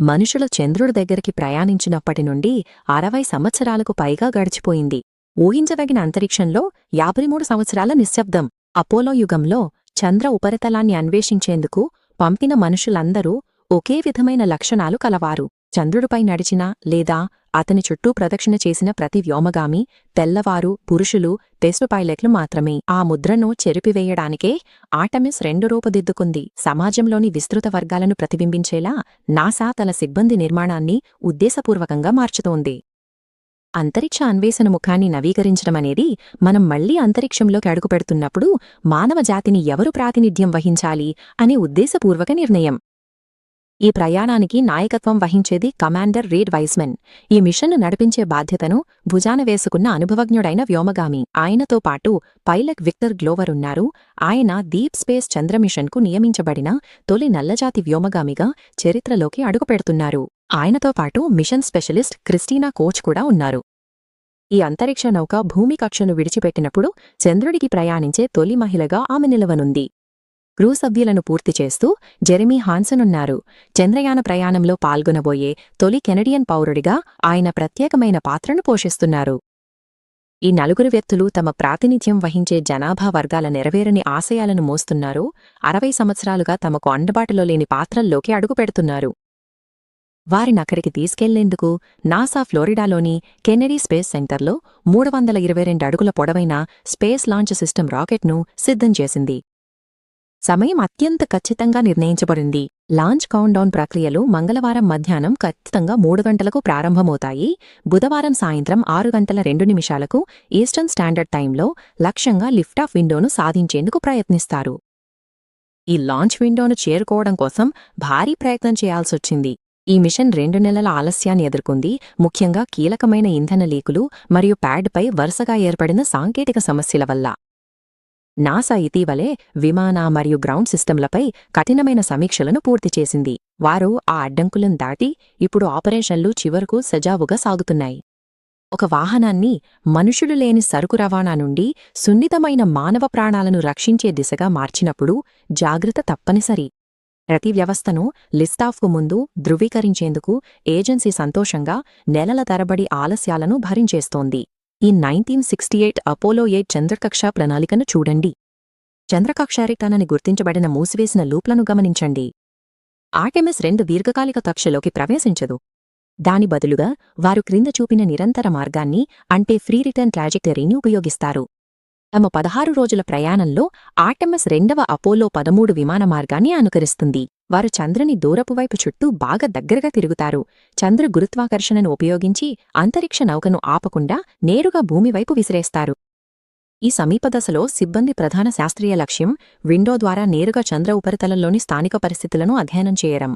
మనుషులు చంద్రుడి దగ్గరికి ప్రయాణించినప్పటి నుండి 60 సంవత్సరాలకు పైగా గడిచిపోయింది. ఊహించదగిన అంతరిక్షంలో 53 సంవత్సరాల నిశ్శబ్దం. అపోలో యుగంలో చంద్ర ఉపరితలాన్ని అన్వేషించేందుకు పంపిన మనుషులందరూ ఒకే విధమైన లక్షణాలు కలవారు. చంద్రుడిపై నడిచిన లేదా అతని చుట్టూ ప్రదక్షిణ చేసిన ప్రతి వ్యోమగామి తెల్లవారు పురుషులు టెస్టు పైలట్లు మాత్రమే. ఆ ముద్రను చెరిపివేయడానికే ఆర్టెమిస్ 2 రూపుదిద్దుకుంది. సమాజంలోని విస్తృత వర్గాలను ప్రతిబింబించేలా నాసా తన సిబ్బంది నిర్మాణాన్ని ఉద్దేశపూర్వకంగా మార్చుతోంది. అంతరిక్ష అన్వేషణ ముఖాన్ని నవీకరించడమనేది మనం మళ్లీ అంతరిక్షంలోకి అడుగుపెడుతున్నప్పుడు మానవ జాతిని ఎవరు ప్రాతినిధ్యం వహించాలి అనే ఉద్దేశపూర్వక నిర్ణయం. ఈ ప్రయాణానికి నాయకత్వం వహించేది కమాండర్ రీడ్ వైస్మెన్. ఈ మిషన్ను నడిపించే బాధ్యతను భుజాన వేసుకున్న అనుభవజ్ఞుడైన వ్యోమగామి. ఆయనతో పాటు పైలట్ విక్టర్ గ్లోవర్ ఉన్నారు. ఆయన డీప్ స్పేస్ చంద్ర మిషన్కు నియమించబడిన తొలి నల్లజాతి వ్యోమగామిగా చరిత్రలోకి అడుగుపెడుతున్నారు. ఆయనతో పాటు మిషన్ స్పెషలిస్ట్ క్రిస్టీనా కోచ్ కూడా ఉన్నారు. ఈ అంతరిక్ష నౌక భూమి కక్షను విడిచిపెట్టినప్పుడు చంద్రుడికి ప్రయాణించే తొలి మహిళగా ఆమె నిలవనుంది. క్రూ సభ్యులను పూర్తి చేస్తూ జెరెమీ హాన్సన్ ఉన్నారు. చంద్రయాన ప్రయాణంలో పాల్గొనబోయే తొలి కెనడియన్ పౌరుడిగా ఆయన ప్రత్యేకమైన పాత్రను పోషిస్తున్నారు. ఈ నలుగురు వ్యక్తులు తమ ప్రాతినిధ్యం వహించే జనాభా వర్గాల నెరవేరని ఆశయాలను మోస్తున్నారు. 60 సంవత్సరాలుగా తమకు అందుబాటులో లేని పాత్రల్లోకి అడుగుపెడుతున్నారు. వారినక్కడికి తీసుకెళ్లేందుకు నాసా ఫ్లోరిడాలోని కెన్నెడీ స్పేస్ సెంటర్లో 322 అడుగుల పొడవైన స్పేస్ లాంచ్ సిస్టమ్ రాకెట్ను సిద్ధం చేసింది. సమయం అత్యంత ఖచ్చితంగా నిర్ణయించబడింది. లాంచ్ కౌంట్డౌన్ ప్రక్రియలు మంగళవారం మధ్యాహ్నం ఖచ్చితంగా 3 గంటలకు ప్రారంభమవుతాయి. బుధవారం సాయంత్రం 6 గంటల 2 నిమిషాలకు ఈస్టర్న్ స్టాండర్డ్ టైంలో లక్ష్యంగా లిఫ్టాఫ్ విండోను సాధించేందుకు ప్రయత్నిస్తారు. ఈ లాంచ్ విండోను చేరుకోవడం కోసం భారీ ప్రయత్నం చేయాల్సొచ్చింది. ఈ మిషన్ 2 నెలల ఆలస్యాన్ని ఎదుర్కొంది. ముఖ్యంగా కీలకమైన ఇంధన లీకులు మరియు ప్యాడ్పై వరుసగా ఏర్పడిన సాంకేతిక సమస్యల వల్ల. నాసా ఇటీవలే విమాన మరియు గ్రౌండ్ సిస్టంలపై కఠినమైన సమీక్షలను పూర్తి చేసింది. వారు ఆ అడ్డంకులను దాటి ఇప్పుడు ఆపరేషన్లు చివరకు సజావుగా సాగుతున్నాయి. ఒక వాహనాన్ని మనుషులు లేని సరుకు రవాణా నుండి సున్నితమైన మానవ ప్రాణాలను రక్షించే దిశగా మార్చినప్పుడు జాగ్రత్త తప్పనిసరి. ప్రతి వ్యవస్థను లిస్టాఫ్కు ముందు ధృవీకరించేందుకు ఏజెన్సీ సంతోషంగా నెలల తరబడి ఆలస్యాలను భరించేస్తోంది. ఈ 1968 అపోలో 8 చంద్రకక్ష ప్రణాళికను చూడండి. చంద్రకక్షారిటానని గుర్తించబడిన మూసివేసిన లూప్లను గమనించండి. ఆర్టెమిస్ 2 దీర్ఘకాలిక కక్షలోకి ప్రవేశించదు. దాని బదులుగా వారు క్రింద చూపిన నిరంతర మార్గాన్ని అంటే ఫ్రీ రిటర్న్ ట్రాజెక్టరీని ఉపయోగిస్తారు. తమ 16 రోజుల ప్రయాణంలో ఆర్టెమిస్ 2వ అపోలో 13 విమాన మార్గాన్ని అనుకరిస్తుంది. వారు చంద్రుని దూరపువైపు చుట్టూ బాగా దగ్గరగా తిరుగుతారు. చంద్ర గురుత్వాకర్షణను ఉపయోగించి అంతరిక్ష నౌకను ఆపకుండా నేరుగా భూమివైపు విసిరేస్తారు. ఈ సమీప దశలో సిబ్బంది ప్రధాన శాస్త్రీయ లక్ష్యం విండో ద్వారా నేరుగా చంద్ర ఉపరితలంలోని స్థానిక పరిస్థితులను అధ్యయనం చేయడం.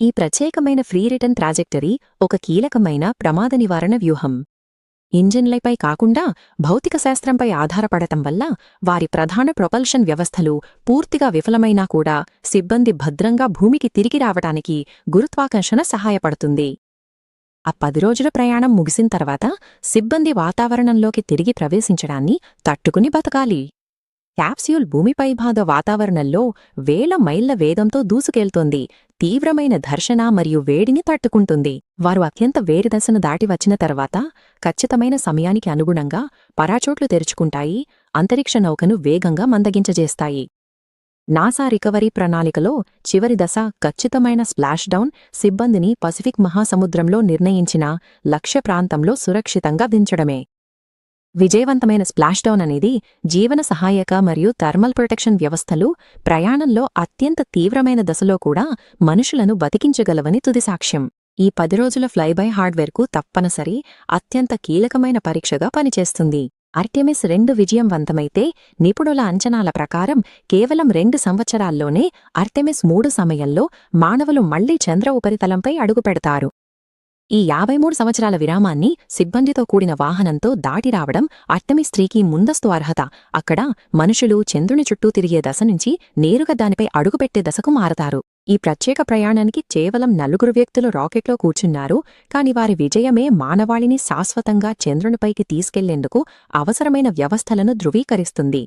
ఈ ప్రత్యేకమైన ఫ్రీ రిటర్న్ ట్రాజెక్టరీ ఒక కీలకమైన ప్రమాద నివారణ వ్యూహం. ఇంజిన్లపై కాకుండా భౌతిక శాస్త్రంపై ఆధారపడటం వల్ల వారి ప్రధాన ప్రొపల్షన్ వ్యవస్థలు పూర్తిగా విఫలమైనా కూడా సిబ్బంది భద్రంగా భూమికి తిరిగి రావటానికి గురుత్వాకర్షణ సహాయపడుతుంది. ఆ 10 రోజుల ప్రయాణం ముగిసిన తర్వాత సిబ్బంది వాతావరణంలోకి తిరిగి ప్రవేశించడాన్ని తట్టుకుని బతకాలి. క్యాప్స్యూల్ భూమిపై భాగ వాతావరణంలో వేల మైళ్ల వేగంతో దూసుకెళ్తోంది. తీవ్రమైన ఘర్షణ మరియు వేడిని తట్టుకుంటుంది. వారు అత్యంత వేడి దశను దాటి వచ్చిన తర్వాత ఖచ్చితమైన సమయానికి అనుగుణంగా పరాచోట్లు తెరుచుకుంటాయి. అంతరిక్ష నౌకను వేగంగా మందగించజేస్తాయి. నాసా రికవరీ ప్రణాళికలో చివరి దశ ఖచ్చితమైన స్ప్లాష్ డౌన్. సిబ్బందిని పసిఫిక్ మహాసముద్రంలో నిర్ణయించిన లక్ష్య ప్రాంతంలో సురక్షితంగా దించడమే. విజయవంతమైన స్ప్లాష్డౌన్ అనేది జీవన సహాయక మరియు థర్మల్ ప్రొటెక్షన్ వ్యవస్థలు ప్రయాణంలో అత్యంత తీవ్రమైన దశలో కూడా మనుషులను బతికించగలవని తుది సాక్ష్యం. ఈ 10 రోజుల ఫ్లైబై హార్డ్వేర్కు తప్పనిసరి అత్యంత కీలకమైన పరీక్షగా పనిచేస్తుంది. ఆర్టెమిస్ 2 విజయవంతమైతే నిపుణుల అంచనాల ప్రకారం కేవలం 2 సంవత్సరాల్లోనే ఆర్టెమిస్ 3 సమయంలో మానవులు మళ్లీ చంద్ర ఉపరితలంపై అడుగుపెడతారు. ఈ 53 సంవత్సరాల విరామాన్ని సిబ్బందితో కూడిన వాహనంతో దాటి రావడం ఆర్టెమిస్ 3కి ముందస్తు అర్హత. అక్కడ మనుషులు చంద్రుని చుట్టూ తిరిగే దశ నుంచి నేరుగా దానిపై అడుగుపెట్టే దశకు మారతారు. ఈ ప్రత్యేక ప్రయాణానికి కేవలం 4 వ్యక్తులు రాకెట్లో కూర్చున్నారు. కాని వారి విజయమే మానవాళిని శాశ్వతంగా చంద్రునిపైకి తీసుకెళ్లేందుకు అవసరమైన వ్యవస్థలను ధృవీకరిస్తుంది.